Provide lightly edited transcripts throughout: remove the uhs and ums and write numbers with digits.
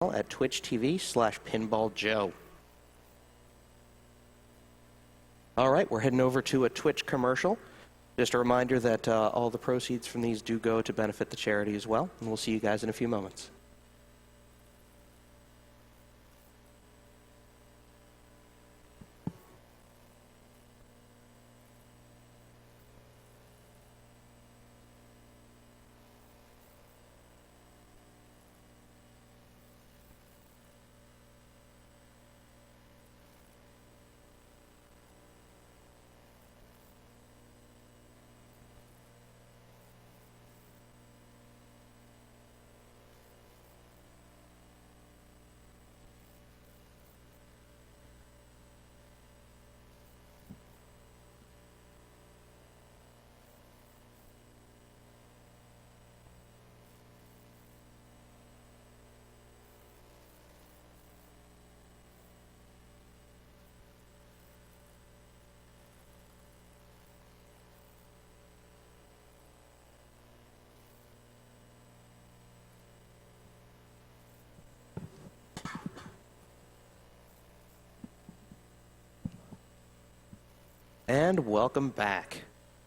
at twitch.tv/pinballjoe. All right, we're heading over to a Twitch commercial. Just a reminder that all the proceeds from these do go to benefit the charity as well, and we'll see you guys in a few moments. And welcome back.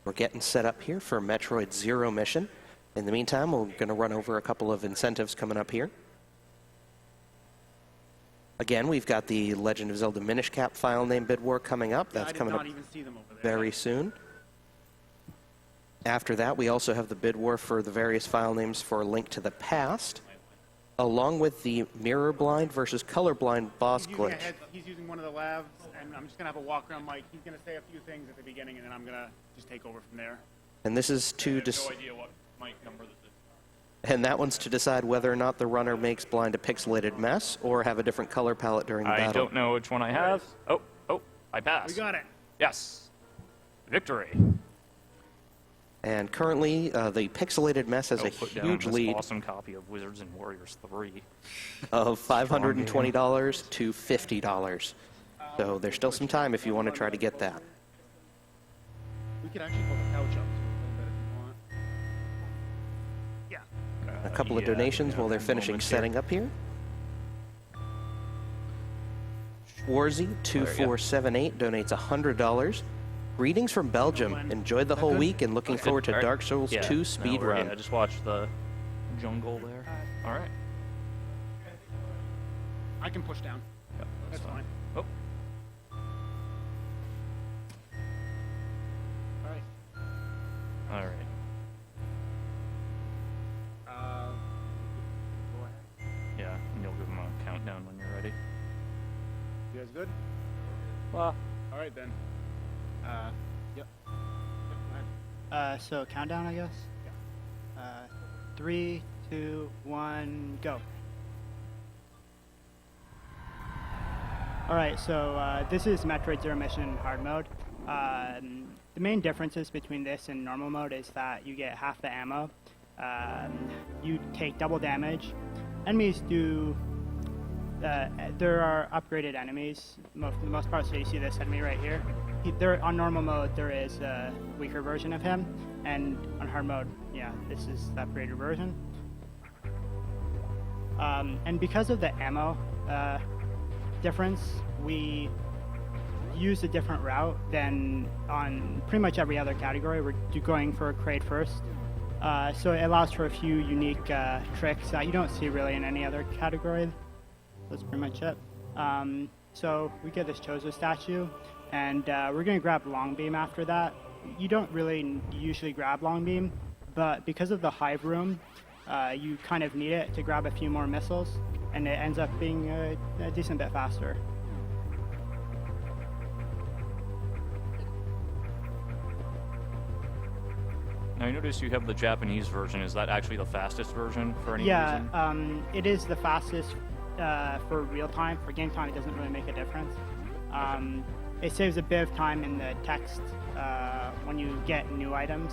We're getting set up here for Metroid Zero mission. In the meantime, we're going to run over a couple of incentives coming up here. Again, we've got the Legend of Zelda Minish Cap file name bid war coming up. That's coming up very soon. After that, we also have the bid war for the various file names for Link to the Past, along with the Mirror Blind versus Colorblind boss glitch. He's using one of the labs, and I'm just going to have a walk around Mike. He's going to say a few things at the beginning, and then I'm going to just take over from there. And this is to I have no idea what Mike number this is. And that one's to decide whether or not the runner makes blind a pixelated mess or have a different color palette during the battle. I don't know which one I have. Oh, I passed. We got it. Yes. Victory. And currently, the pixelated mess has a huge lead. Awesome copy of Wizards and Warriors 3 of $520 to $50. So there's still some time if you want to try to get that. We could actually pull the couch up a little bit if you want. Yeah. A couple of donations while they're finishing setting up here. Schwarzy2478 donates $100. Greetings from Belgium. Enjoyed the whole week and looking forward to Dark Souls 2 Speedrun. I just watched the jungle there. All right. I can push down. Yep, That's fine. Oh. All right. All right. Go ahead. Yeah, and you'll give them a countdown when you're ready. You guys good? Well. All right, then. Yep. Go ahead. So countdown, I guess? Yeah. 3, 2, 1, go. Alright, so this is Metroid Zero Mission hard mode. The main differences between this and normal mode is that you get half the ammo, you take double damage, enemies do, there are upgraded enemies, for the most part, so you see this enemy right here. On normal mode, there is a weaker version of him, and on hard mode, yeah, this is the upgraded version. And because of the ammo difference, we use a different route than on pretty much every other category. We're going for a crate first. So it allows for a few unique tricks that you don't see really in any other category. That's pretty much it. So we get this Chozo statue, and we're going to grab Long Beam after that. You don't really usually grab Long Beam, but because of the hive room, you kind of need it to grab a few more missiles, and it ends up being a decent bit faster. Now, I noticed you have the Japanese version. Is that actually the fastest version for any reason? Yeah, it is the fastest for real time. For game time, it doesn't really make a difference. It saves a bit of time in the text when you get new items.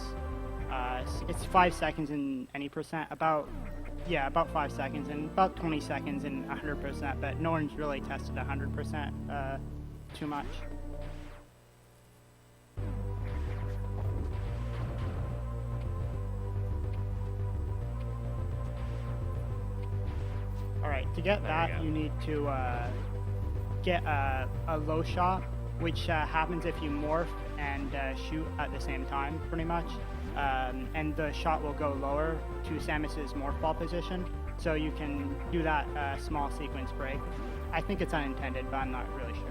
It's 5 seconds in any percent, about 5 seconds, and about 20 seconds in 100%, but no one's really tested 100% too much. Right, to get that, you need to get a low shot, which happens if you morph and shoot at the same time, pretty much. And the shot will go lower to Samus's morph ball position, so you can do that small sequence break. I think it's unintended, but I'm not really sure.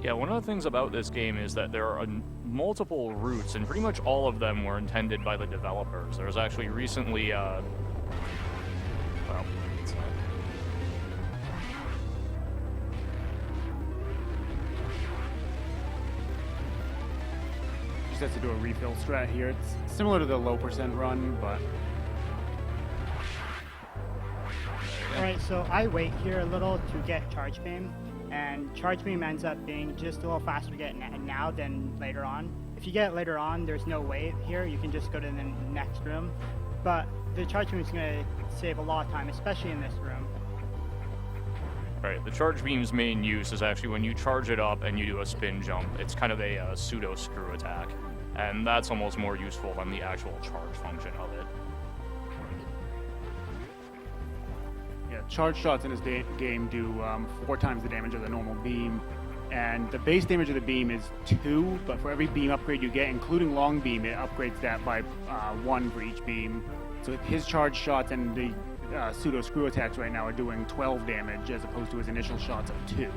Yeah, one of the things about this game is that there are multiple routes, and pretty much all of them were intended by the developers. There was actually recently, well, it's not. Just has to do a refill strat here. It's similar to the low percent run, but Alright, so I wait here a little to get Charge Beam, and Charge Beam ends up being just a little faster to get now than later on. If you get it later on, there's no wait here, you can just go to the next room, but the Charge Beam is going to save a lot of time, especially in this room. Right, the Charge Beam's main use is actually when you charge it up and you do a spin jump. It's kind of a pseudo screw attack, and that's almost more useful than the actual charge function of it. yeah, charge shots in this game do 4 times the damage of the normal beam, and the base damage of the beam is 2, but for every beam upgrade you get, including long beam, it upgrades that by 1 for each beam. So his charge shots and the pseudo screw attacks right now are doing 12 damage as opposed to his initial shots of 2.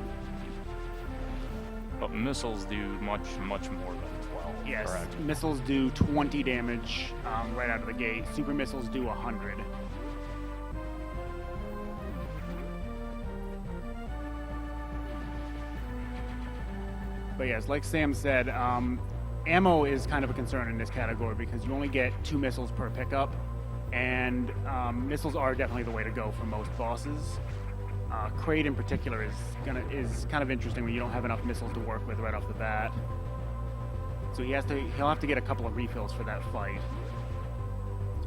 But missiles do much, much more than 12. Yes, Correct. missiles do 20 damage right out of the gate. Super missiles do 100. But yes, like Sam said, ammo is kind of a concern in this category because you only get 2 missiles per pickup, and missiles are definitely the way to go for most bosses. Kraid in particular is kind of interesting when you don't have enough missiles to work with right off the bat. So he'll have to get a couple of refills for that fight.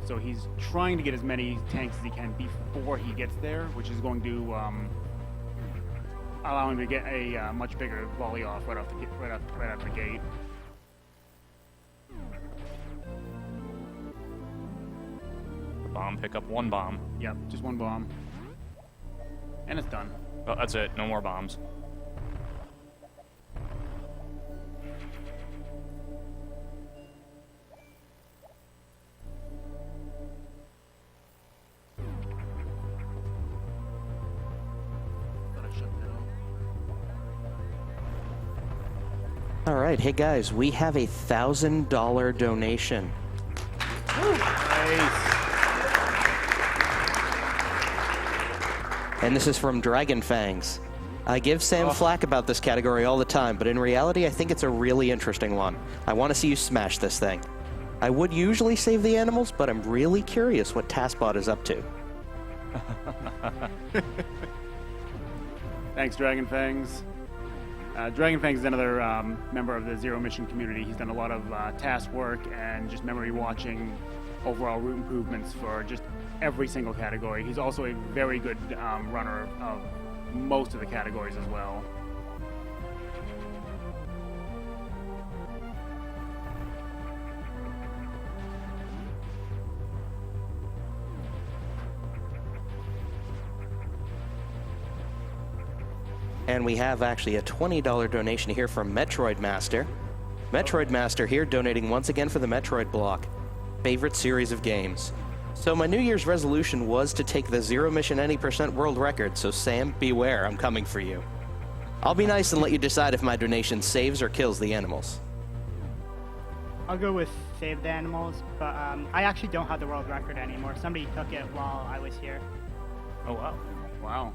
So he's trying to get as many tanks as he can before he gets there, which is going to allow him to get a much bigger volley off right out the gate. Bomb, pick up 1 bomb. Yep, just 1 bomb. And it's done. Oh, that's it, no more bombs. Thought I shut that off. All right, hey guys, we have a $1,000 donation. Nice. And this is from Dragon Fangs. I give Sam flack about this category all the time, but in reality, I think it's a really interesting one. I want to see you smash this thing. I would usually save the animals, but I'm really curious what TaskBot is up to. Thanks, Dragon Fangs. Dragon Fangs is another member of the Zero Mission community. He's done a lot of task work and just memory watching, overall route improvements for just every single category. He's also a very good runner of most of the categories as well. And we have actually a $20 donation here from Metroid Master. Metroid Master here donating once again for the Metroid block. Favorite series of games. So my New Year's resolution was to take the Zero Mission Any % world record, so Sam, beware, I'm coming for you. I'll be nice and let you decide if my donation saves or kills the animals. I'll go with save the animals, but I actually don't have the world record anymore. Somebody took it while I was here. Oh, wow. Wow.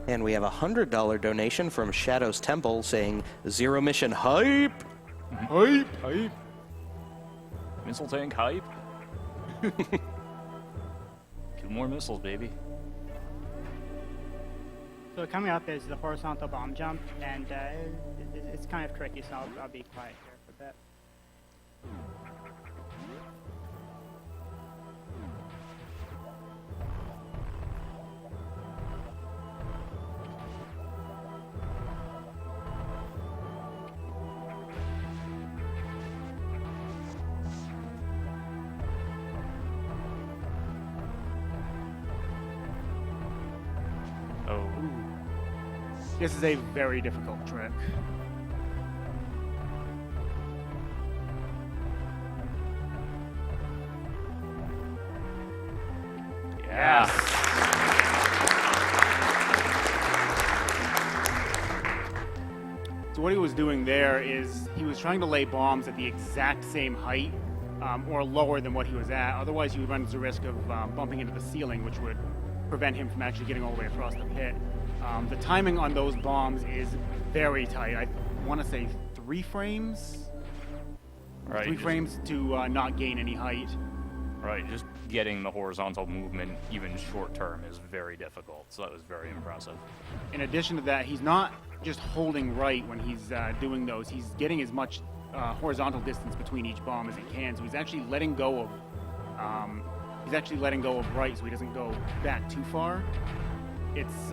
And we have a $100 donation from Shadow's Temple saying, Zero Mission hype! Hype! Hype! Missile tank hype. 2 more missiles, baby. So coming up is the horizontal bomb jump, and it's kind of tricky, so I'll be quiet here for a bit. Oh. This is a very difficult trick. Yeah. So what he was doing there is he was trying to lay bombs at the exact same height or lower than what he was at. Otherwise, he would run the risk of bumping into the ceiling, which would prevent him from actually getting all the way across the pit. The timing on those bombs is very tight. I want to say 3 frames? Right. 3 frames to not gain any height. Right, just getting the horizontal movement even short term is very difficult, so that was very impressive. In addition to that, he's not just holding right when he's doing those. He's getting as much horizontal distance between each bomb as he can, so he's actually letting go of right, so he doesn't go back too far. It's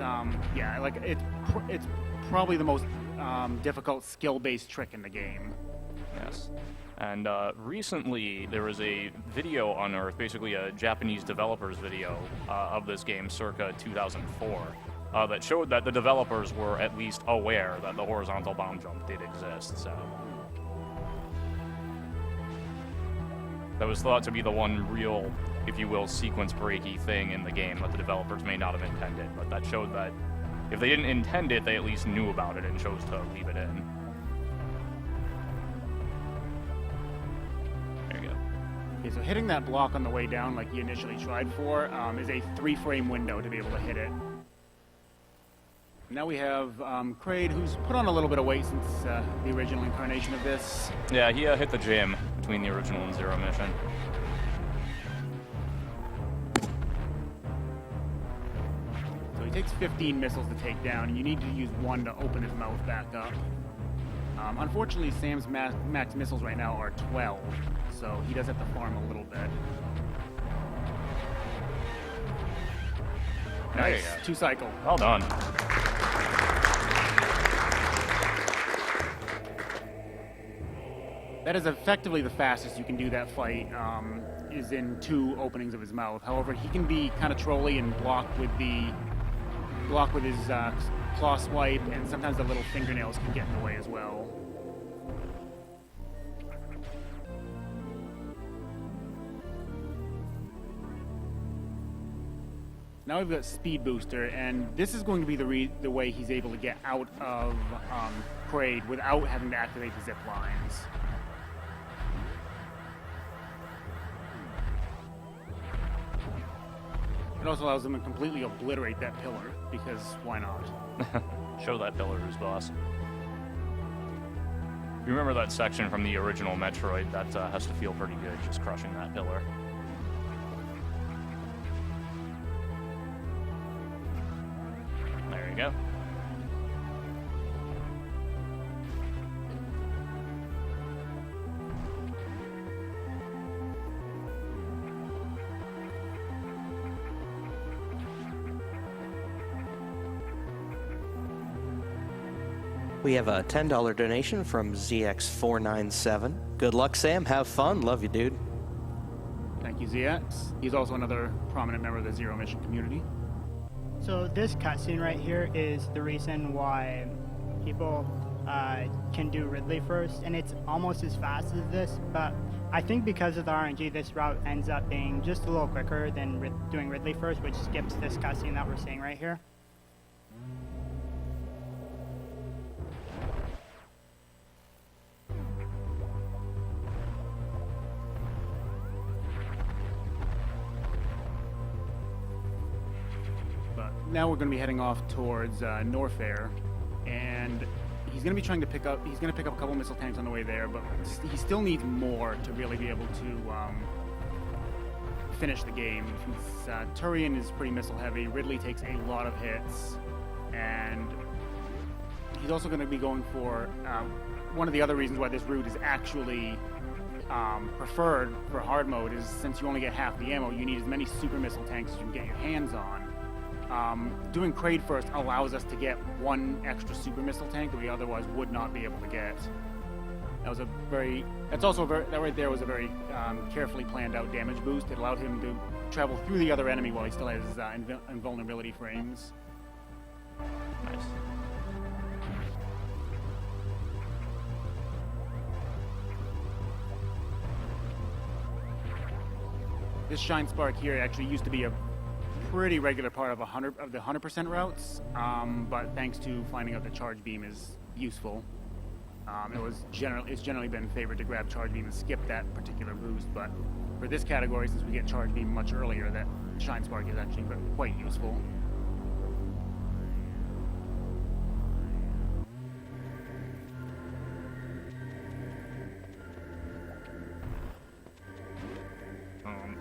yeah, like it's probably the most difficult skill-based trick in the game. Yes. And recently, there was a video unearthed, basically a Japanese developer's video of this game circa 2004, that showed that the developers were at least aware that the horizontal bomb jump did exist, so... That was thought to be the one real, if you will, sequence breaky thing in the game that the developers may not have intended, but that showed that if they didn't intend it, they at least knew about it and chose to leave it in. There you go. Okay, so hitting that block on the way down like you initially tried for is a 3-frame window to be able to hit it. Now we have Kraid, who's put on a little bit of weight since the original incarnation of this. Yeah, he hit the gym between the original and Zero mission. So he takes 15 missiles to take down, and you need to use 1 to open his mouth back up. Unfortunately, Sam's max missiles right now are 12, so he does have to farm a little bit. There you Nice, go. 2 cycle. Well done. That is effectively the fastest you can do that fight, is in 2 openings of his mouth. However, he can be kind of trolly and block with his claw swipe, and sometimes the little fingernails can get in the way as well. Now we've got Speed Booster, and this is going to be the way he's able to get out of Kraid without having to activate the zip lines. It also allows him to completely obliterate that pillar, because why not? Show that pillar who's boss. You remember that section from the original Metroid? That has to feel pretty good, just crushing that pillar. There you go. We have a $10 donation from ZX497. Good luck, Sam. Have fun. Love you, dude. Thank you, ZX. He's also another prominent member of the Zero Mission community. So this cutscene right here is the reason why people can do Ridley first, and it's almost as fast as this, but I think because of the RNG, this route ends up being just a little quicker than doing Ridley first, which skips this cutscene that we're seeing right here. Now we're going to be heading off towards Norfair, and he's going to be trying to pick up a couple missile tanks on the way there, but he still needs more to really be able to finish the game. Turian is pretty missile heavy. Ridley takes a lot of hits, and he's also going to be going for one of the other reasons why this route is actually preferred for hard mode is, since you only get half the ammo, you need as many super missile tanks as you can get your hands on. Doing Kraid first allows us to get one extra super missile tank that we otherwise would not be able to get. That right there was a very carefully planned out damage boost. It allowed him to travel through the other enemy while he still has invulnerability frames. Nice. This Shine Spark here actually used to be a pretty regular part of the 100% routes, but thanks to finding out that Charge Beam is useful, it's generally been favored to grab Charge Beam and skip that particular boost. But for this category, since we get Charge Beam much earlier, that Shine Spark is actually quite useful.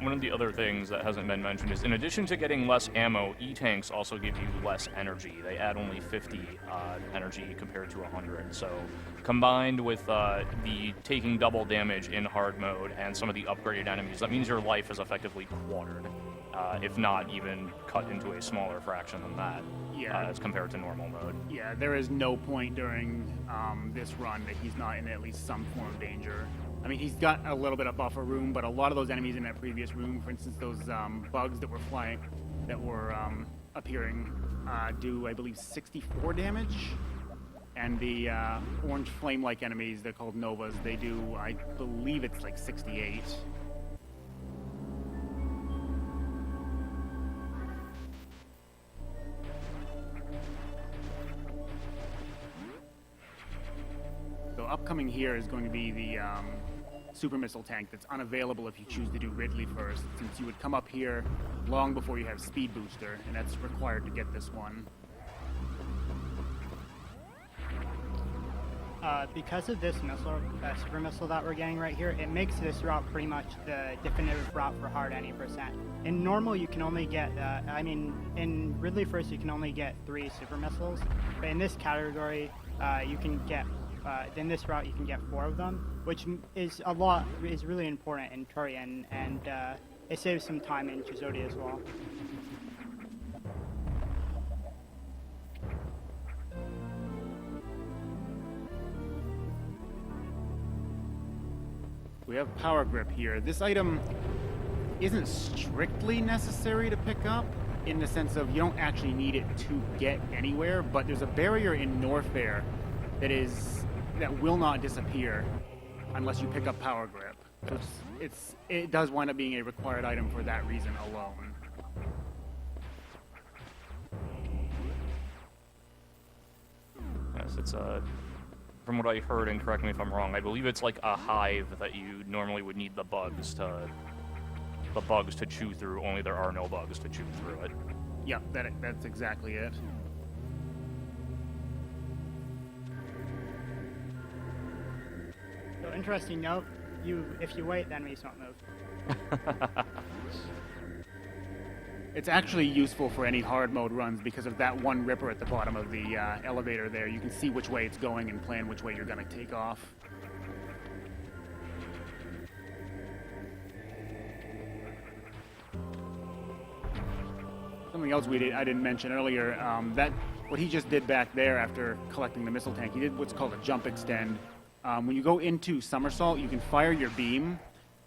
One of the other things that hasn't been mentioned is, in addition to getting less ammo, E-tanks also give you less energy. They add only 50 energy compared to 100. So combined with the taking double damage in hard mode and some of the upgraded enemies, that means your life is effectively quartered, if not even cut into a smaller fraction than that, as compared to normal mode. Yeah, there is no point during this run that he's not in at least some form of danger. I mean, he's got a little bit of buffer room, but a lot of those enemies in that previous room, for instance, those bugs that were appearing, do, I believe, 64 damage. And the orange flame-like enemies, they're called Novas, they do, I believe it's like 68. So upcoming here is going to be the super missile tank that's unavailable if you choose to do Ridley first, since you would come up here long before you have Speed Booster, and that's required to get this one. Because of this super missile that we're getting right here, it makes this route pretty much the definitive route for hard any %. In normal, you can only get, in Ridley first, you can only get 3 super missiles, but in this category, you can get in this route you can get 4 of them, which is really important in Turian, and it saves some time in Chisodi as well. We have Power Grip here. This item isn't strictly necessary to pick up, in the sense of you don't actually need it to get anywhere, but there's a barrier in Norfair that will not disappear unless you pick up Power Grip. So it does wind up being a required item for that reason alone. Yes, it's from what I heard, and correct me if I'm wrong, I believe it's like a hive that you normally would need the bugs to chew through, only there are no bugs to chew through it. Yep, that's exactly it. So interesting note, if you wait, then enemies won't move. It's actually useful for any hard mode runs because of that one ripper at the bottom of the elevator there. You can see which way it's going and plan which way you're going to take off. Something else I didn't mention earlier, what he just did back there after collecting the missile tank, he did what's called a jump extend. When you go into somersault, you can fire your beam,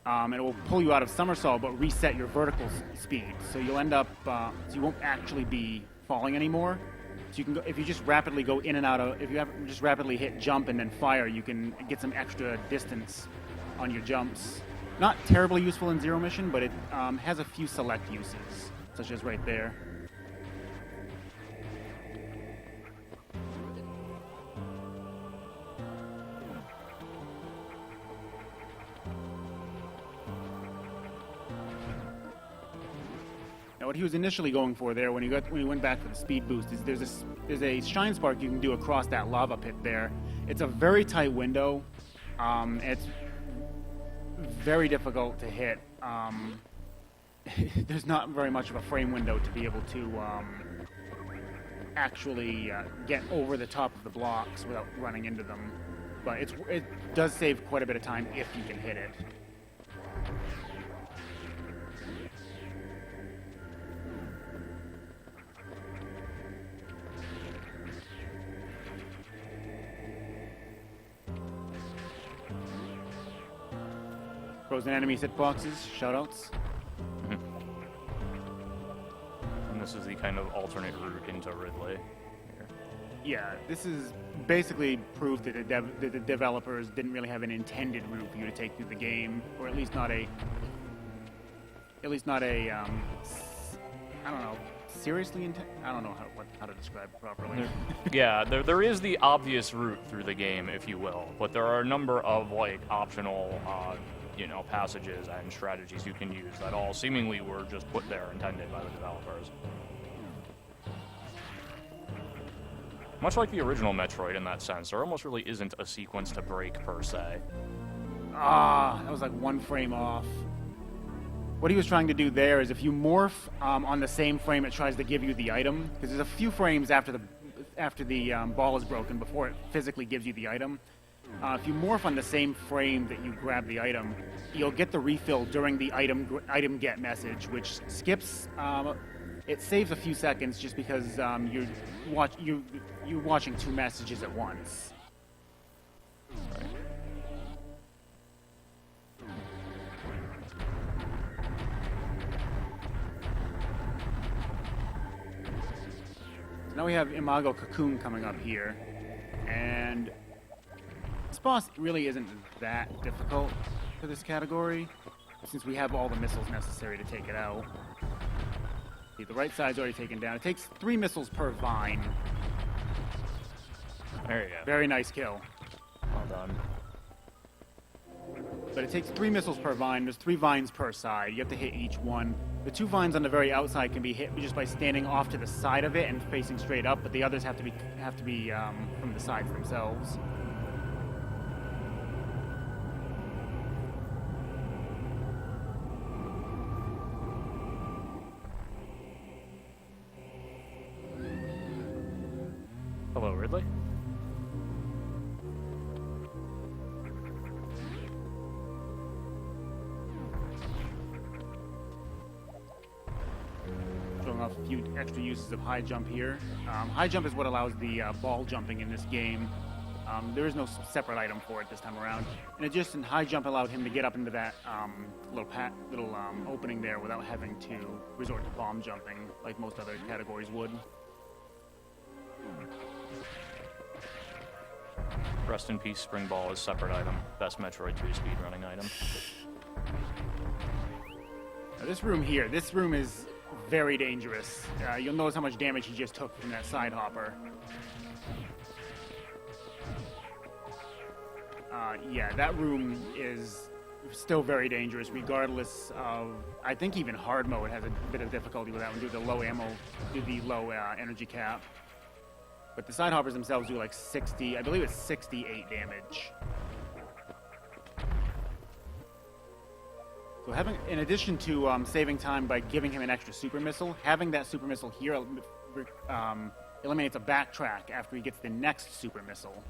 and it will pull you out of somersault, but reset your vertical speed. So you'll end up, so you won't actually be falling anymore. So you can go, if you just rapidly go in and out of, if you just rapidly hit jump and then fire, you can get some extra distance on your jumps. Not terribly useful in Zero Mission, but it has a few select uses, such as right there. Now, what he was initially going for there, when he went back for the speed boost, is there's a shine spark you can do across that lava pit there. It's a very tight window. It's very difficult to hit. There's not very much of a frame window to be able to actually get over the top of the blocks without running into them. but it does save quite a bit of time if you can hit it. Frozen enemies hitboxes, shoutouts. And this is the kind of alternate route into Ridley. Here. Yeah, this is basically proof that the developers didn't really have an intended route for you to take through the game, or at least not a I don't know, seriously I don't know how to describe it properly. Yeah, there is the obvious route through the game, if you will, but there are a number of like optional, passages and strategies you can use that all seemingly were just put there intended by the developers. Much like the original Metroid in that sense, there almost really isn't a sequence to break per se. That was like one frame off. What he was trying to do there is if you morph on the same frame it tries to give you the item, because there's a few frames after the ball is broken before it physically gives you the item. If you morph on the same frame that you grab the item, you'll get the refill during the item get message, which skips. It saves a few seconds just because you're watching two messages at once. Right. So now we have Imago Cocoon coming up here, and this boss really isn't that difficult for this category, since we have all the missiles necessary to take it out. See, the right side's already taken down. It takes 3 missiles per vine. There you go. Very nice kill. Well done. But it takes 3 missiles per vine. There's 3 vines per side. You have to hit each one. The 2 vines on the very outside can be hit just by standing off to the side of it and facing straight up, but the others have to be from the sides themselves. Hello, Ridley. Showing off a few extra uses of high jump here. High jump is what allows the ball jumping in this game. There is no separate item for it this time around. In addition, high jump allowed him to get up into that little opening there without having to resort to bomb jumping like most other categories would. Rest in peace, Spring Ball is separate item. Best Metroid 2 speedrunning item. Now this room here, this room is very dangerous. You'll notice how much damage he just took from that side hopper. Yeah, that room is still very dangerous regardless of, I think even hard mode has a bit of difficulty with that one due to the low energy cap. But the side hoppers themselves do like 60, I believe it's 68 damage. So in addition to saving time by giving him an extra super missile, having that super missile here eliminates a backtrack after he gets the next super missile.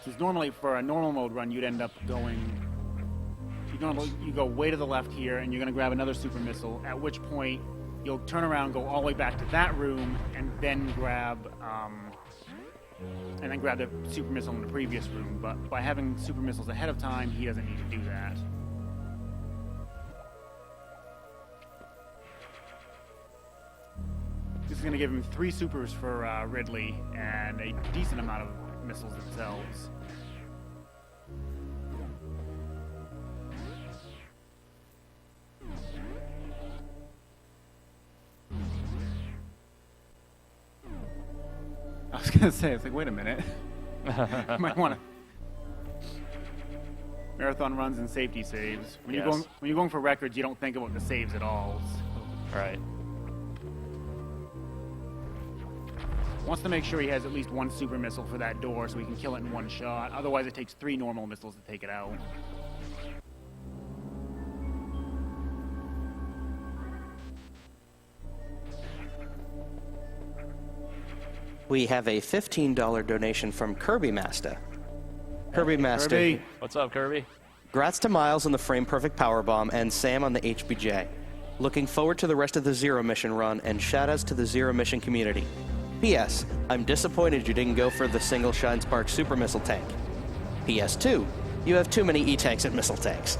Because normally for a normal mode run, you'd end up going, you go way to the left here and you're going to grab another super missile, at which point you'll turn around, go all the way back to that room, and then grab the super missile in the previous room. But by having super missiles ahead of time, he doesn't need to do that. This is going to give him 3 supers for Ridley and a decent amount of missiles themselves. I was gonna say, it's like, wait a minute. You might want to marathon runs and safety saves. When you're going for records, you don't think about the saves at all. Right. Wants to make sure he has at least 1 super missile for that door so he can kill it in 1 shot. Otherwise, it takes 3 normal missiles to take it out. We have a $15 donation from Kirby Master. Kirby Master. Kirby. What's up, Kirby? Grats to Miles on the frame perfect powerbomb and Sam on the HBJ. Looking forward to the rest of the Zero Mission run, and shoutouts to the Zero Mission community. P.S. I'm disappointed you didn't go for the single Shine Spark super missile tank. PS2. You have too many E-tanks and missile tanks.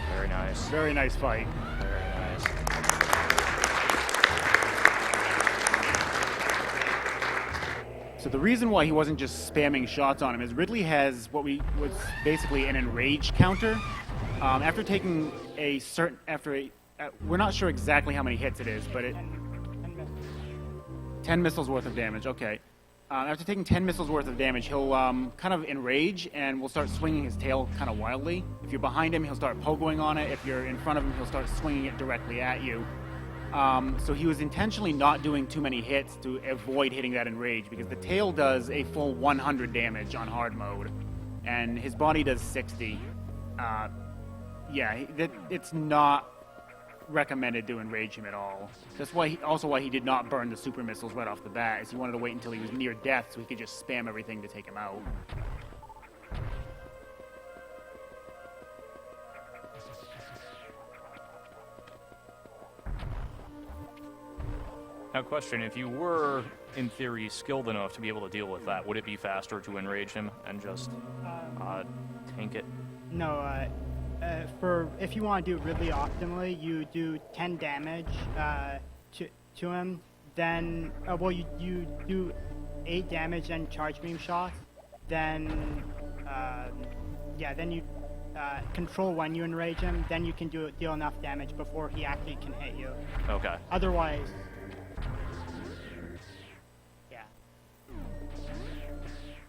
Very nice. Very nice fight. Very nice. So the reason why he wasn't just spamming shots on him is Ridley has what was basically an enrage counter. After taking a certain, we're not sure exactly how many hits it is, but 10 missiles worth of damage. Okay. After taking 10 missiles worth of damage, he'll kind of enrage and will start swinging his tail kind of wildly. If you're behind him, he'll start pogoing on it. If you're in front of him, he'll start swinging it directly at you. So he was intentionally not doing too many hits to avoid hitting that enrage, because the tail does a full 100 damage on hard mode, and his body does 60. It's not recommended to enrage him at all. That's why why he did not burn the super missiles right off the bat, is he wanted to wait until he was near death so he could just spam everything to take him out. Now, question, if you were, in theory, skilled enough to be able to deal with that, would it be faster to enrage him and just tank it? No, if you want to do it really optimally, you do 10 damage to him, then you do 8 damage and charge beam shots, then then you control when you enrage him, then you can deal enough damage before he actually can hit you. Okay. Otherwise,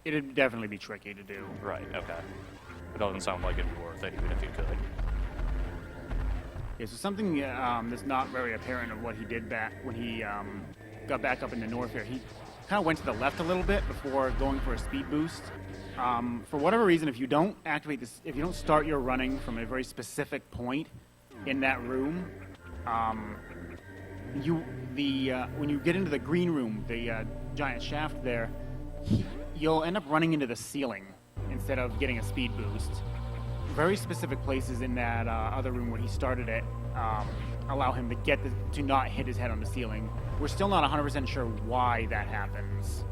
It'd definitely be tricky to do. Right, okay. It doesn't sound like it'd be worth it, even if you could. Yeah, so something that's not very apparent of what he did back when he got back up in the north here. He kind of went to the left a little bit before going for a speed boost. For whatever reason, if you don't activate this, if you don't start your running from a very specific point in that room, when you get into the green room, the giant shaft there, you'll end up running into the ceiling instead of getting a speed boost. Very specific places in that other room where he started it allow him to not hit his head on the ceiling. We're still not 100% sure why that happens.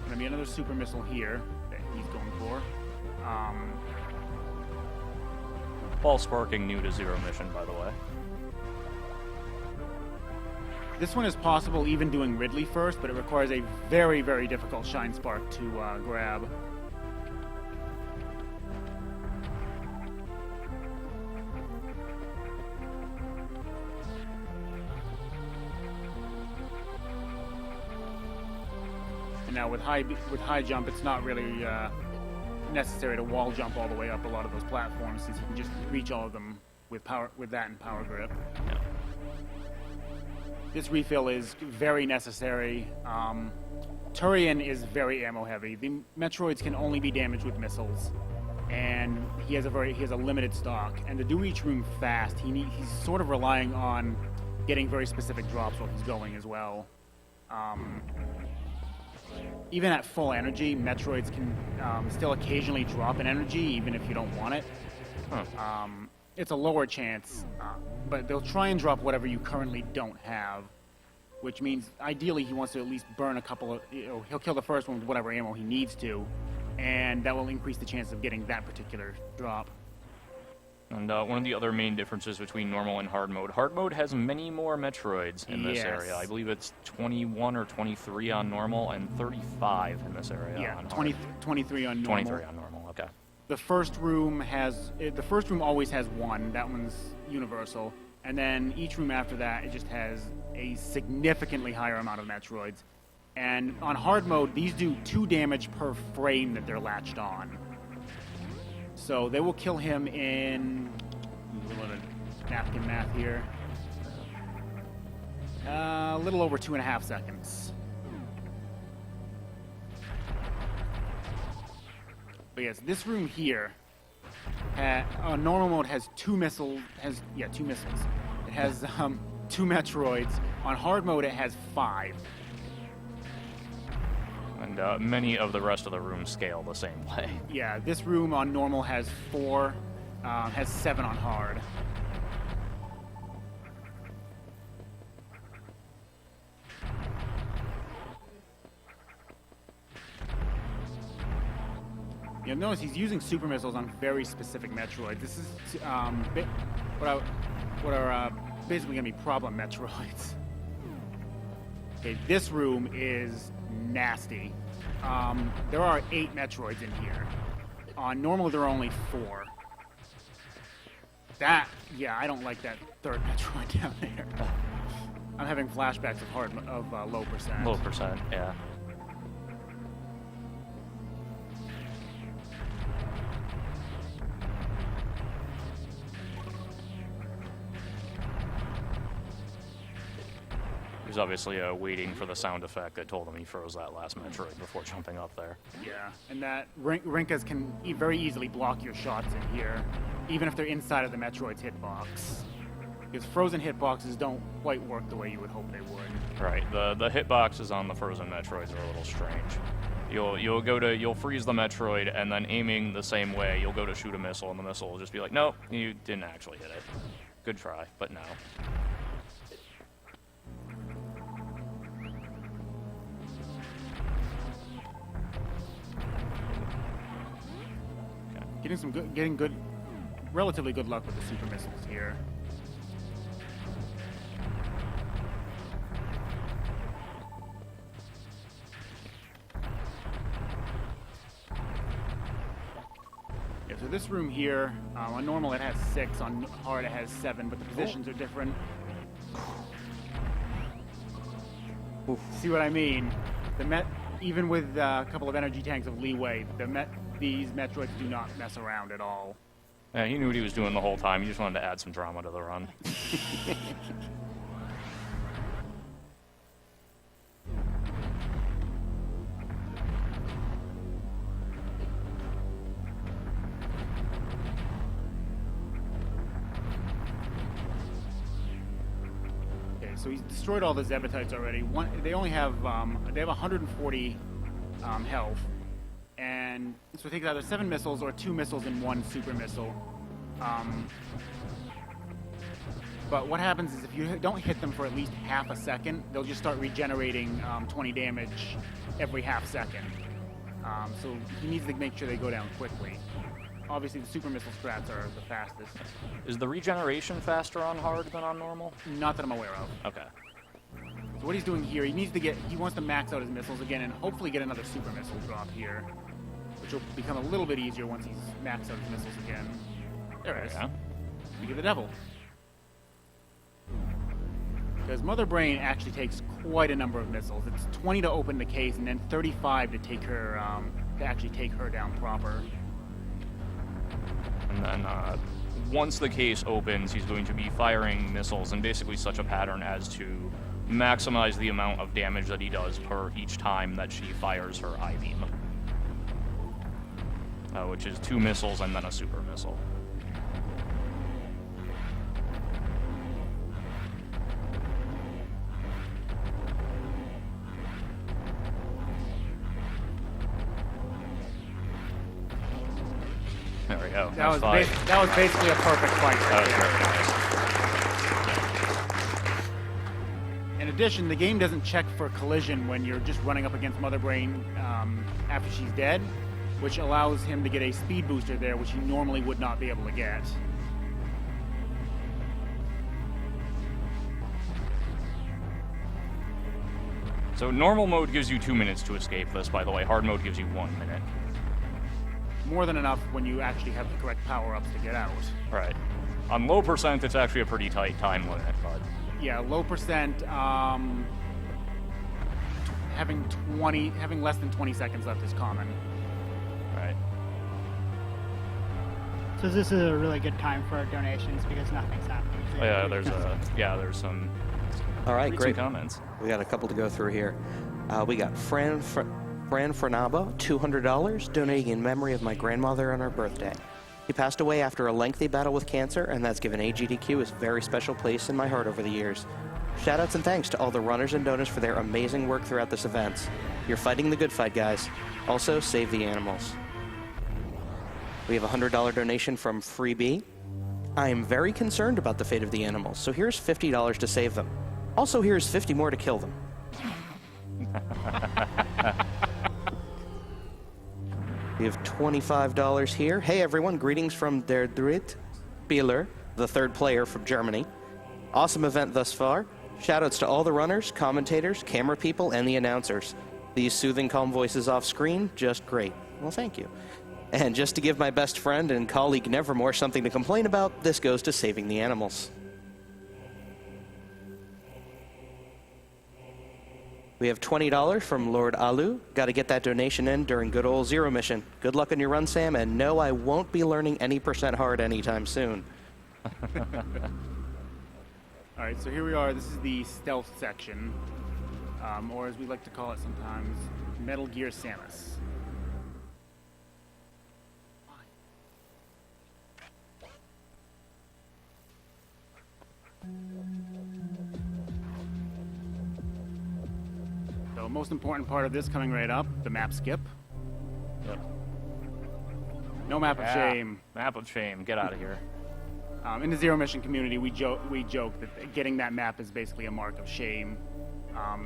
Gonna be another super missile here that he's going for. Ball sparking new to Zero Mission, by the way. This one is possible even doing Ridley first, but it requires a very, very difficult Shine Spark to grab. And now with high jump, it's not really necessary to wall jump all the way up a lot of those platforms, since you can just reach all of them with that and power grip. Yeah. This refill is very necessary. Turian is very ammo heavy. The Metroids can only be damaged with missiles, and he has a limited stock. And to do each room fast, he's sort of relying on getting very specific drops while he's going as well. Even at full energy, Metroids can still occasionally drop an energy, even if you don't want it. Huh. It's a lower chance, but they'll try and drop whatever you currently don't have, which means ideally he wants to at least burn a couple of, he'll kill the first one with whatever ammo he needs to, and that will increase the chance of getting that particular drop. And one of the other main differences between normal and hard mode has many more Metroids in this area. I believe it's 21 or 23 on normal and 35 in this area. Yeah, on 23 on normal. 23 on normal, okay. The first room always has one. That one's universal. And then each room after that, it just has a significantly higher amount of Metroids. And on hard mode, these do 2 damage per frame that they're latched on. So they will kill him in a little bit of napkin math here. a little over 2.5 seconds. But yes, this room here, on normal mode has two missiles. Two missiles. It has 2 Metroids. On hard mode, it has 5. And many of the rest of the rooms scale the same way. Yeah, this room on normal has 4, has 7 on hard. You'll notice he's using super missiles on very specific Metroids. This is what are basically going to be problem Metroids. Okay, this room is nasty. There are 8 Metroids in here. On normal, there are only 4. I don't like that 3rd Metroid down there. I'm having flashbacks of low percent. Low percent, yeah. He was obviously waiting for the sound effect that told him he froze that last Metroid before jumping up there. Yeah, and that Rinkas can very easily block your shots in here, even if they're inside of the Metroid's hitbox. Because frozen hitboxes don't quite work the way you would hope they would. Right, the hitboxes on the frozen Metroids are a little strange. You'll freeze the Metroid, and then aiming the same way, you'll go to shoot a missile, and the missile will just be like, nope, you didn't actually hit it. Good try, but no. Getting relatively good luck with the super missiles here. Yeah, so this room here, on normal it has 6, on hard it has 7, but the positions are different. See what I mean? Even with a couple of energy tanks of leeway, these Metroids do not mess around at all. Yeah, he knew what he was doing the whole time. He just wanted to add some drama to the run. Okay, so he's destroyed all the Zebatites already. They only have 140 health. And so it takes either 7 missiles or 2 missiles and 1 super missile. But what happens is if you don't hit them for at least half a second, they'll just start regenerating 20 damage every half second. So he needs to make sure they go down quickly. Obviously, the super missile strats are the fastest. Is the regeneration faster on hard than on normal? Not that I'm aware of. Okay. So what he's doing here, he wants to max out his missiles again and hopefully get another super missile drop here, which will become a little bit easier once he's maxed out his missiles again. There it is. Yeah. Speak of the devil. Because Mother Brain actually takes quite a number of missiles. It's 20 to open the case and then 35 to take her, to actually take her down proper. And then once the case opens, he's going to be firing missiles in basically such a pattern as to maximize the amount of damage that he does per each time that she fires her I-beam. Which is 2 missiles and then a super missile. There we go. That was basically a perfect fight. That was very nice. In addition, the game doesn't check for collision when you're just running up against Mother Brain after she's dead, which allows him to get a speed booster there, which he normally would not be able to get. So normal mode gives you 2 minutes to escape this, by the way. Hard mode gives you 1 minute. More than enough when you actually have the correct power-ups to get out. Right. On low percent, it's actually a pretty tight time limit, but... Yeah, low percent, having less than 20 seconds left is common. Right. So this is a really good time for donations because nothing's happening. Oh, yeah, there's some All right, Read great. some comments. We got a couple to go through here. We got Fran Fernabo, $200, donating in memory of my grandmother on her birthday. He passed away after a lengthy battle with cancer, and that's given AGDQ a very special place in my heart over the years. Shoutouts and thanks to all the runners and donors for their amazing work throughout this event. You're fighting the good fight, guys. Also, save the animals. We have a $100 donation from Freebie. I am very concerned about the fate of the animals, so here's $50 to save them. Also, here's 50 more to kill them. We have $25 here. Hey everyone, greetings from Der Dritt Spieler, the third player from Germany. Awesome event thus far. Shoutouts to all the runners, commentators, camera people, and the announcers. These soothing, calm voices off screen, just great. Well, thank you. And just to give my best friend and colleague Nevermore something to complain about, this goes to saving the animals. We have $20 from Lord Alu. Got to get that donation in during good old Zero Mission. Good luck on your run, Sam, and no, I won't be learning any % hard anytime soon. All right, so here we are. This is the stealth section, or as we like to call it sometimes, Metal Gear Samus. So most important part of this coming right up, the map skip. Yep. No map of shame. Map of shame. Get out of here. In the Zero Mission community, we joke that getting that map is basically a mark of shame,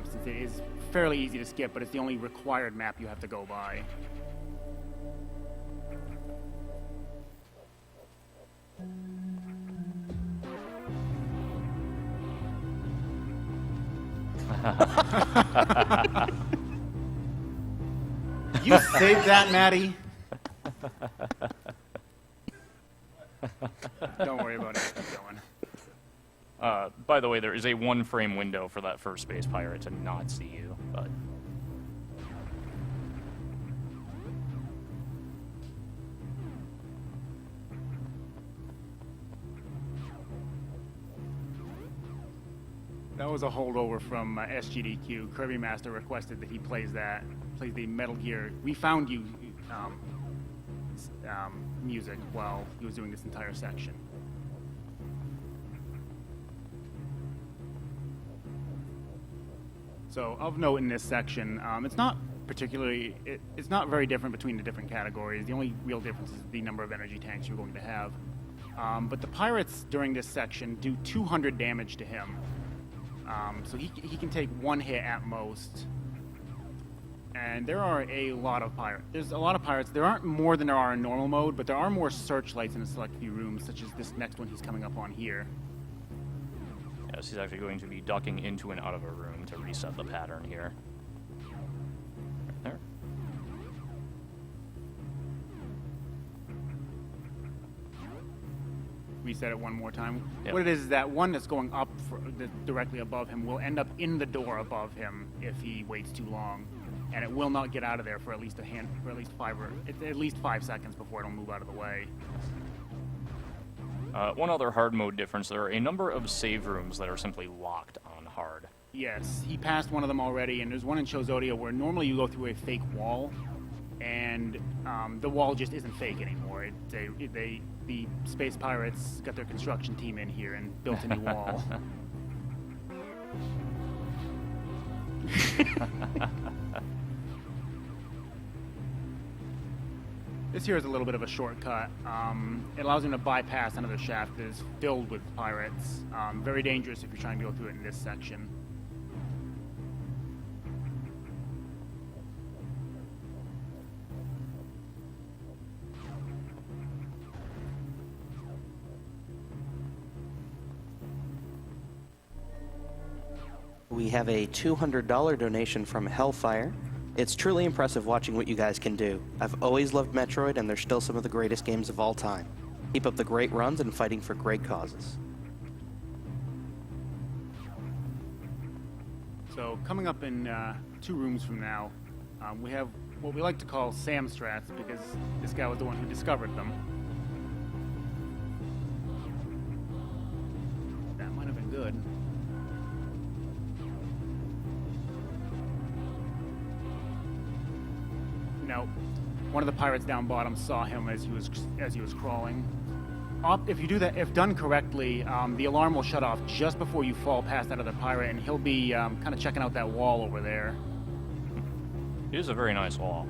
since it is fairly easy to skip, but it's the only required map you have to go by. You saved that, Maddie. Don't worry about it. Keep going. By the way, there is a one-frame window for that first space pirate to not see you, but... That was a holdover from SGDQ. Kirby Master requested that he plays the Metal Gear We Found You music while he was doing this entire section. So of note in this section, it's not very different between the different categories. The only real difference is the number of energy tanks you're going to have. But the pirates during this section do 200 damage to him. So he can take one hit at most. And there are a lot of pirates. There's a lot of pirates. There aren't more than there are in normal mode, but there are more searchlights in a select few rooms, such as this next one he's coming up on here. Yes, he's actually going to be ducking into and out of a room to reset the pattern here. Right there. Reset it one more time. Yep. What it is that one that's going up directly above him will end up in the door above him if he waits too long, and it will not get out of there for at least at least 5 seconds before it'll move out of the way. One other hard mode difference: there are a number of save rooms that are simply locked on hard. Yes, he passed one of them already, and there's one in Chozodia where normally you go through a fake wall, and the wall just isn't fake anymore. The Space Pirates got their construction team in here and built a new wall. This here is a little bit of a shortcut. It allows him to bypass another shaft that is filled with pirates. Very dangerous if you're trying to go through it in this section. We have a $200 donation from Hellfire. It's truly impressive watching what you guys can do. I've always loved Metroid, and they're still some of the greatest games of all time. Keep up the great runs and fighting for great causes. So coming up in 2 rooms from now, we have what we like to call Sam strats, because this guy was the one who discovered them. That might have been good. Now, one of the pirates down bottom saw him as he was crawling. If you do that, if done correctly, the alarm will shut off just before you fall past that other pirate, and he'll be kind of checking out that wall over there. It is a very nice wall.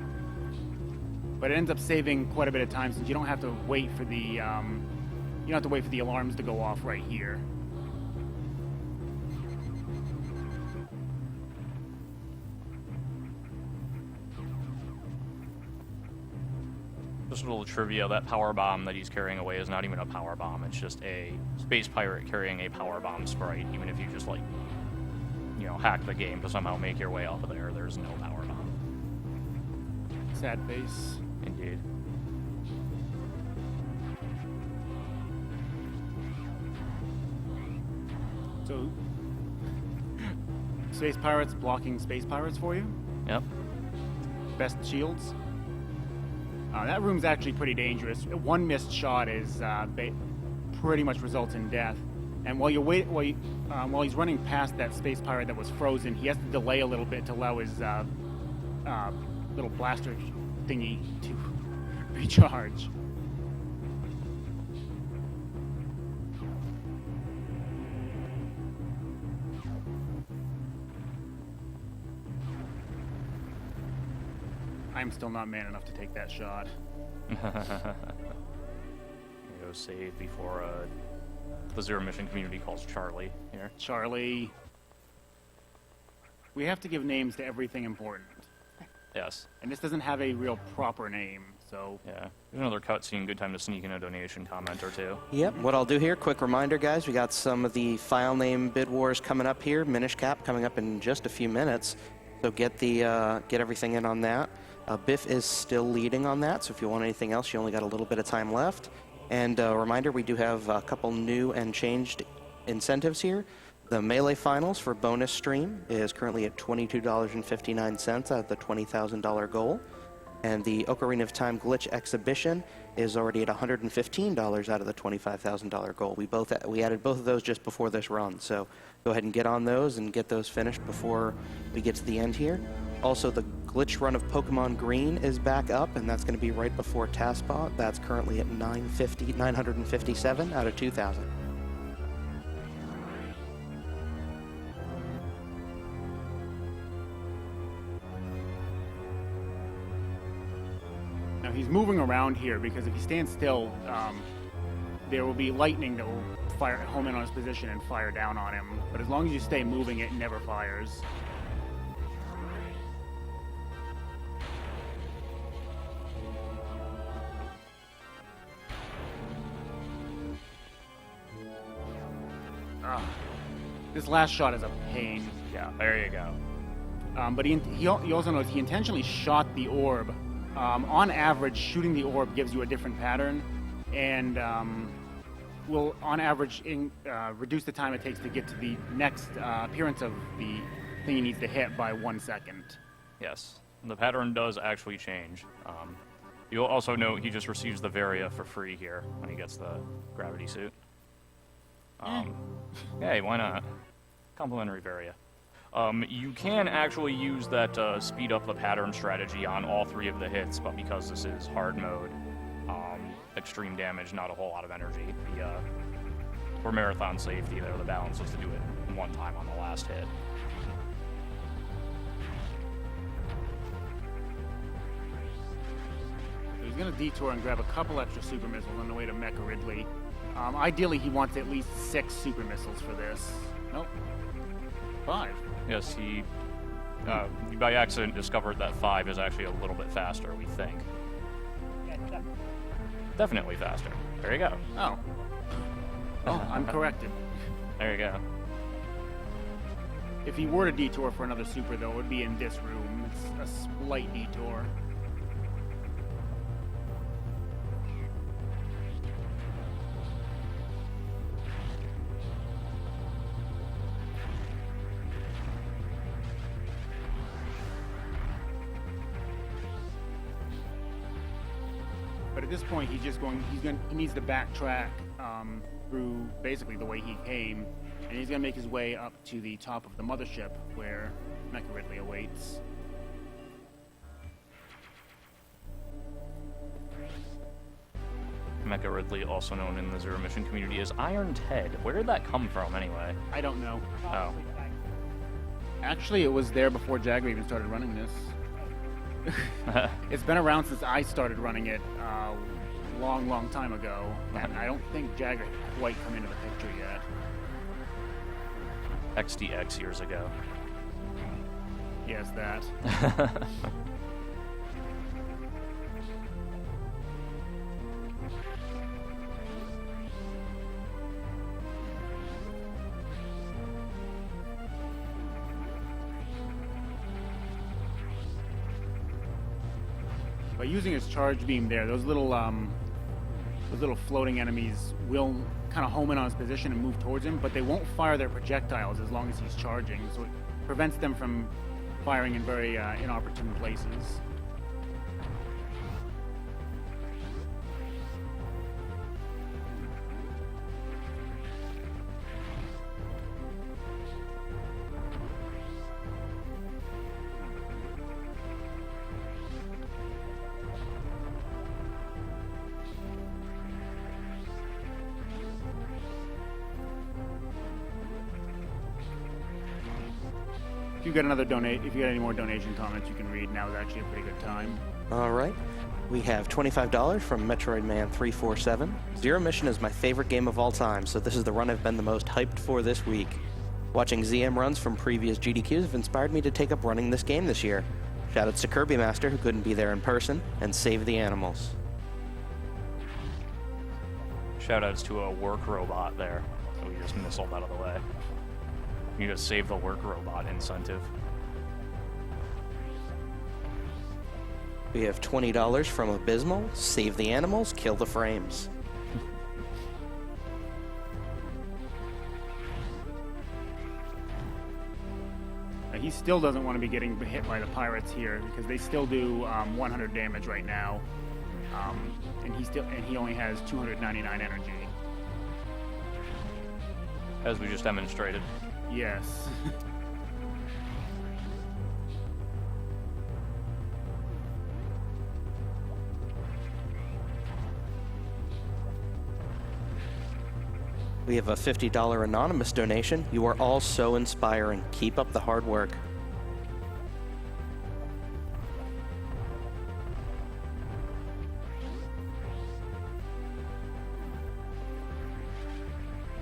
But it ends up saving quite a bit of time since you don't have to wait for the you don't have to wait for the alarms to go off right here. Just a little trivia, that power bomb that he's carrying away is not even a power bomb. It's just a space pirate carrying a power bomb sprite. Even if you just, like, you know, hack the game to somehow make your way up there, there's no power bomb. Sad face. Indeed. So, space pirates blocking space pirates for you? Yep. Best shields? That room's actually pretty dangerous. One missed shot is pretty much results in death. And while he's running past that space pirate that was frozen, he has to delay a little bit to allow his little blaster thingy to recharge. I'm still not man enough to take that shot. Go save before the zero mission community calls Charlie here. Charlie. We have to give names to everything important. Yes. And this doesn't have a real proper name, so... Yeah. There's another cutscene. Good time to sneak in a donation comment or two. Yep, what I'll do here, quick reminder, guys, we got some of the file name bid wars coming up here. Minish Cap coming up in just a few minutes. So get everything in on that. Biff is still leading on that, so if you want anything else, you only got a little bit of time left. And a reminder, we do have a couple new and changed incentives here. The Melee Finals for bonus stream is currently at $22.59 out of the $20,000 goal. And the Ocarina of Time Glitch Exhibition is already at $115 out of the $25,000 goal. We added both of those just before this run, so go ahead and get on those and get those finished before we get to the end here. Also, the glitch run of Pokemon Green is back up, and that's going to be right before TASBot. That's currently at 957 out of 2,000. Now he's moving around here because if he stands still, there will be lightning that will fire home in on his position and fire down on him. But as long as you stay moving, it never fires. This last shot is a pain. Yeah, there you go. But he also knows he intentionally shot the orb. On average, shooting the orb gives you a different pattern, and will, on average, reduce the time it takes to get to the next appearance of the thing he needs to hit by 1 second. Yes, the pattern does actually change. You'll also note he just receives the Varia for free here when he gets the gravity suit. Hey, why not? Complimentary Varia. You can actually use that speed up the pattern strategy on all three of the hits, but because this is hard mode, extreme damage, not a whole lot of energy. For marathon safety there, the balance was to do it one time on the last hit. So he's going to detour and grab a couple extra super missiles on the way to Mecha Ridley. Ideally, he wants at least 6 super missiles for this. Nope. 5. Yes, he by accident discovered that 5 is actually a little bit faster, we think. Definitely faster. There you go. Oh. Oh, I'm corrected. There you go. If he were to detour for another super, though, it would be in this room. It's a slight detour. But at this point, he needs to backtrack through basically the way he came, and he's gonna make his way up to the top of the mothership where Mecha Ridley awaits. Mecha Ridley, also known in the Zero Mission community as Iron Ted. Where did that come from, anyway? I don't know. Oh. Actually, it was there before Jagger even started running this. It's been around since I started running it long time ago, and I don't think Jagger had quite come into the picture yet. XDX years ago. Yes, that. By using his charge beam there, those little floating enemies will kind of home in on his position and move towards him, but they won't fire their projectiles as long as he's charging, so it prevents them from firing in very inopportune places. If you get any more donation comments, you can read. Now is actually a pretty good time. All right. We have $25 from Metroid Man 347. Zero Mission is my favorite game of all time, so this is the run I've been the most hyped for this week. Watching ZM runs from previous GDQs have inspired me to take up running this game this year. Shoutouts to Kirby Master, who couldn't be there in person, and Save the Animals. Shoutouts to a work robot there. So we just missiled out of the way. You just save the work robot incentive. We have $20 from Abysmal. Save the Animals, kill the frames. He still doesn't want to be getting hit by the pirates here because they still do 100 damage right now, and he only has 299 energy. As we just demonstrated. Yes. We have a $50 anonymous donation. You are all so inspiring. Keep up the hard work.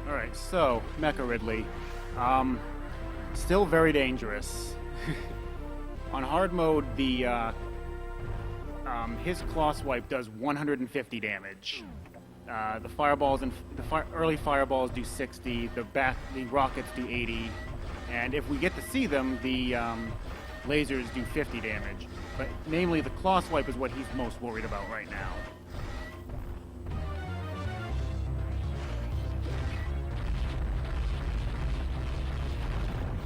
All right, so Mecha Ridley, still very dangerous. On hard mode, his claw swipe does 150 damage. The fireballs and early fireballs do 60. The rockets do 80, and if we get to see them, the lasers do 50 damage. But namely, the claw swipe is what he's most worried about right now.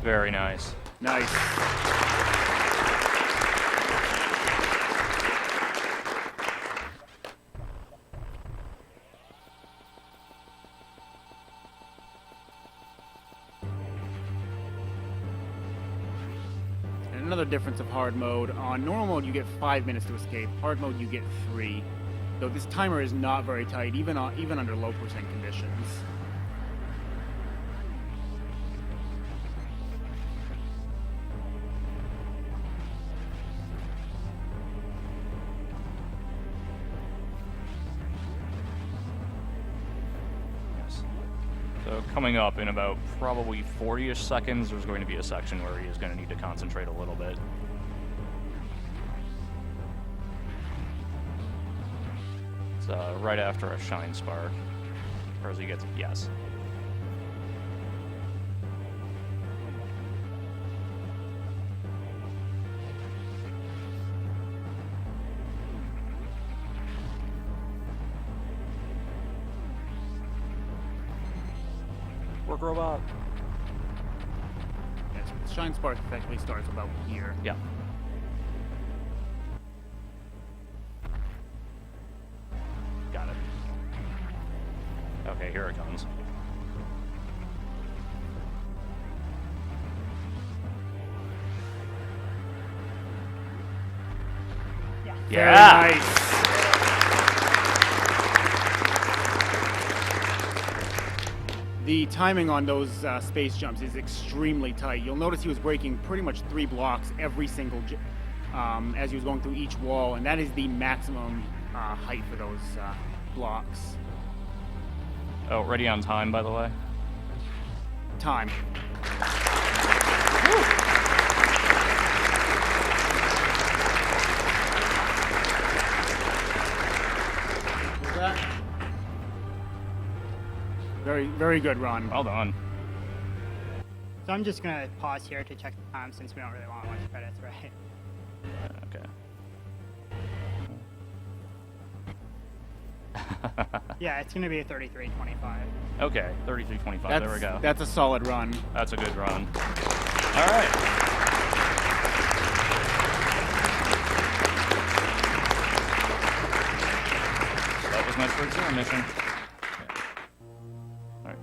Very nice. Nice. And another difference of hard mode, on normal mode you get 5 minutes to escape, hard mode you get 3. Though this timer is not very tight, even under low percent conditions. So coming up in about probably 40-ish seconds, there's going to be a section where he is going to need to concentrate a little bit. It's right after a Shine Spark. Or as he gets, yes. Work robot. Yes, Shine Spark effectively starts about here. Yeah. Got it. Okay, here it comes. Very nice. The timing on those space jumps is extremely tight. You'll notice he was breaking pretty much 3 blocks every single as he was going through each wall, and that is the maximum height for those blocks. Oh, ready on time, by the way. Time. Very, very good run. Well done. So I'm just gonna pause here to check the time since we don't really want much credits, right? Okay. Yeah, it's gonna be a 33:25. Okay, 33:25. There we go. That's a solid run. That's a good run. All right. So that was Metroid Zero mission. Okay. All right.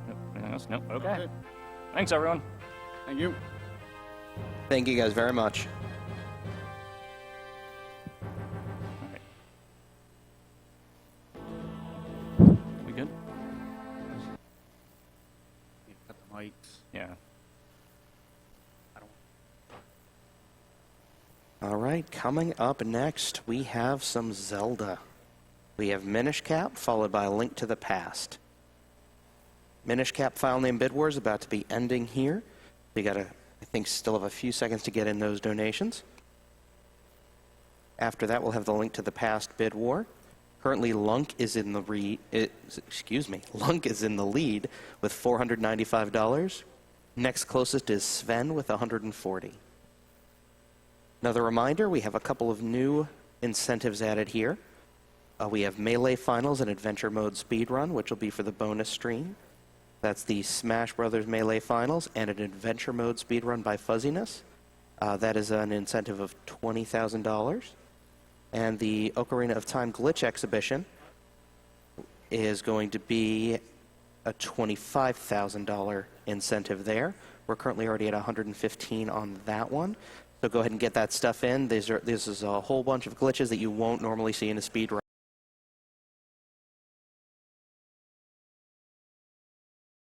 Nope. Anything else? Nope. Okay. Thanks, everyone. Thank you. Thank you guys very much. We good? Cut the mics. Yeah. All right, coming up next, we have some Zelda. We have Minish Cap, followed by A Link to the Past. Minish Cap file name Bid War is about to be ending here. We got I think, still have a few seconds to get in those donations. After that, we'll have The Link to the Past Bid War. Currently, Lunk is in the Lunk is in the lead with $495. Next closest is Sven with $140. Another reminder, we have a couple of new incentives added here. We have Melee Finals and Adventure Mode Speedrun, which will be for the bonus stream. That's the Smash Brothers Melee Finals and an Adventure Mode Speedrun by Fuzziness. That is an incentive of $20,000. And the Ocarina of Time Glitch Exhibition is going to be a $25,000 incentive there. We're currently already at $115 on that one. So go ahead and get that stuff in. This is a whole bunch of glitches that you won't normally see in a speedrun.